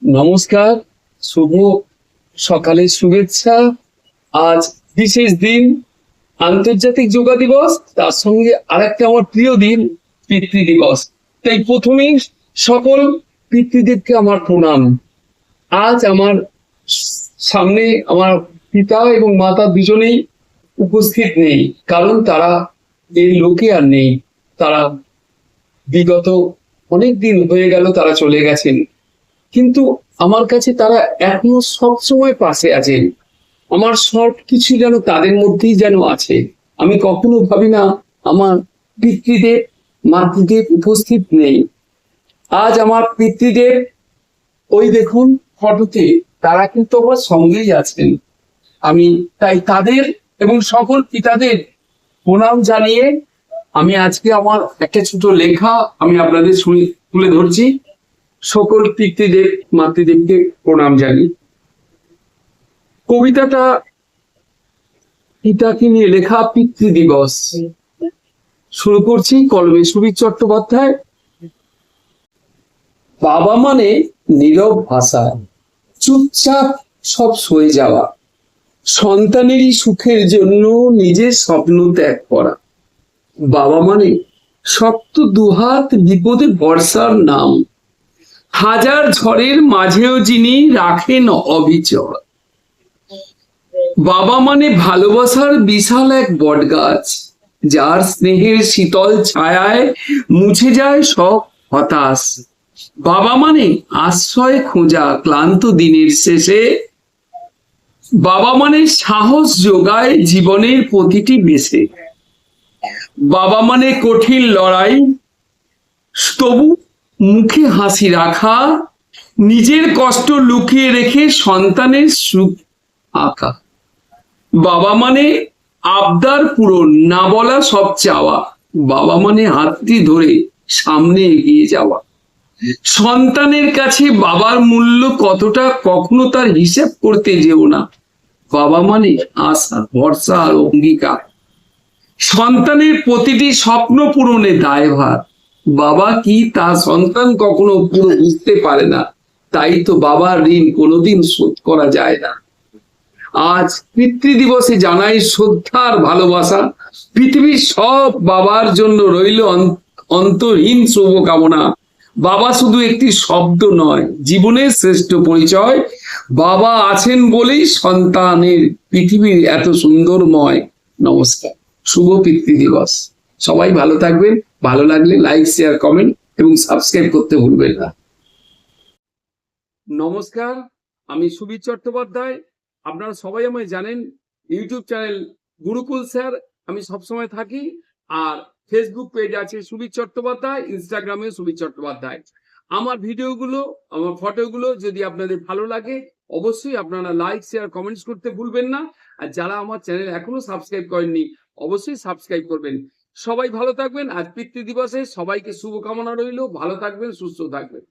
নমস্কার, শুভ সকালের শুভেচ্ছা। আজ বিশেষ দিন, আন্তর্জাতিক যোগা দিবস, তার সঙ্গে আরেকটা আমার প্রিয় দিন, পিতৃ দিবস। তাই প্রথমেই সকল পিতৃদেবকে আমার প্রণাম। আজ আমার সামনে আমার পিতা এবং মাতা দুজনেই উপস্থিত নেই, কারণ তারা এই লোকে আর নেই। তারা বিগত অনেক দিন হয়ে গেল তারা চলে গেছেন, কিন্তু আমার কাছে তারা এখনো সবসময় পাশে আছেন। আমার সব কিছু যেন তাদের মধ্যেই যেন আছে। আমি কখনো ভাবি না আমার পিতৃদেব মাতৃদেব উপস্থিত নেই। আজ আমার পিতৃদেব ওই দেখুন ফটোতে, তারা কিন্তু আমার সঙ্গেই আছেন। আমি তাই তাদের এবং সকল পিতাদের প্রণাম জানিয়ে আমি আজকে আমার একটা ছোট লেখা আমি আপনাদের তুলে ধরছি। সকল পিতৃদেব মাতৃদেবকে প্রণাম জানি। কবিতাটা পিতাকে নিয়ে লেখা, পিতৃ দিবস। শুরু করছি কলমে সুবীর চট্টোপাধ্যায়। বাবা মানে নীরব ভাষা, চুপচাপ সব সয়ে যাওয়া, সন্তানেরই সুখের জন্য নিজের স্বপ্ন ত্যাগ করা। বাবা মানে শক্ত দুহাত, বিপদে ভরসার নাম, হাজার ঝড়ের মাঝেও যিনি রাখেন অবিচল। বাবা মানে ভালোবাসার বিশাল এক বটগাছ, যার স্নেহের শীতল ছায়ায় মুছে যায় সব হতাশ। বাবা মানে আশ্রয় খোঁজা ক্লান্ত দিনের শেষে। বাবা মানে সাহস যোগায় জীবনের প্রতিটি বেশে। বাবা মানে কঠিন লড়াই, তবু মুখে হাসি রাখা, নিজের কষ্ট লুকিয়ে রেখে সন্তানের সুখ আঁকা। বাবা মানে আবদার পূরণ, না বলা সব চাওয়া। বাবা মানে হাতটি ধরে সামনে এগিয়ে যাওয়া। সন্তানের কাছে বাবার মূল্য কতটা কখনো তার হিসেব করতে যেও না। বাবা মানে আশা, ভরসা আর অঙ্গীকার। সন্তানের প্রতিটি স্বপ্ন পূরণে দায়ভার। বাবা কি তা সন্তান কখনো পুরো বুঝতে পারে না, তাই তো বাবার ঋণ কোনোদিন শোধ করা যায় না। আজ পিতৃ দিবসে জানাই শ্রদ্ধার ভালোবাসা। পৃথিবীর সব বাবার জন্য রইল অন্তরহীন শুভকামনা। বাবা শুধু একটি শব্দ নয়, জীবনের শ্রেষ্ঠ পরিচয়। বাবা আছেন বলেই সন্তানের পৃথিবীর এত সুন্দরময়। নমস্কার, শুভ পিতৃ দিবস। সবাই ভালো থাকবেন। ভালো লাগলে লাইক, শেয়ার, কমেন্ট এবং সাবস্ক্রাইব করতে ভুলবেন না। নমস্কার, আমি সুবীর চট্টোপাধ্যায়। আপনারা সবাই আমায় জানেন, ইউটিউব চ্যানেল গুরুকুল স্যার আমি সবসময় থাকি, আর ফেসবুক পেজ আছে সুবীর চট্টোপাধ্যায়, ইনস্টাগ্রামে সুবীর চট্টোপাধ্যায়। আমার ভিডিওগুলো, আমার ফটোগুলো যদি আপনাদের ভালো লাগে, অবশ্যই আপনারা লাইক, শেয়ার, কমেন্টস করতে ভুলবেন না। আর যারা আমার চ্যানেল এখনো সাবস্ক্রাইব করেননি, অবশ্যই সাবস্ক্রাইব করবেন। সবাই ভালো থাকবেন। আজ পিতৃ দিবসে সবাইকে শুভকামনা রইল। ভালো থাকবেন, সুস্থ থাকবেন।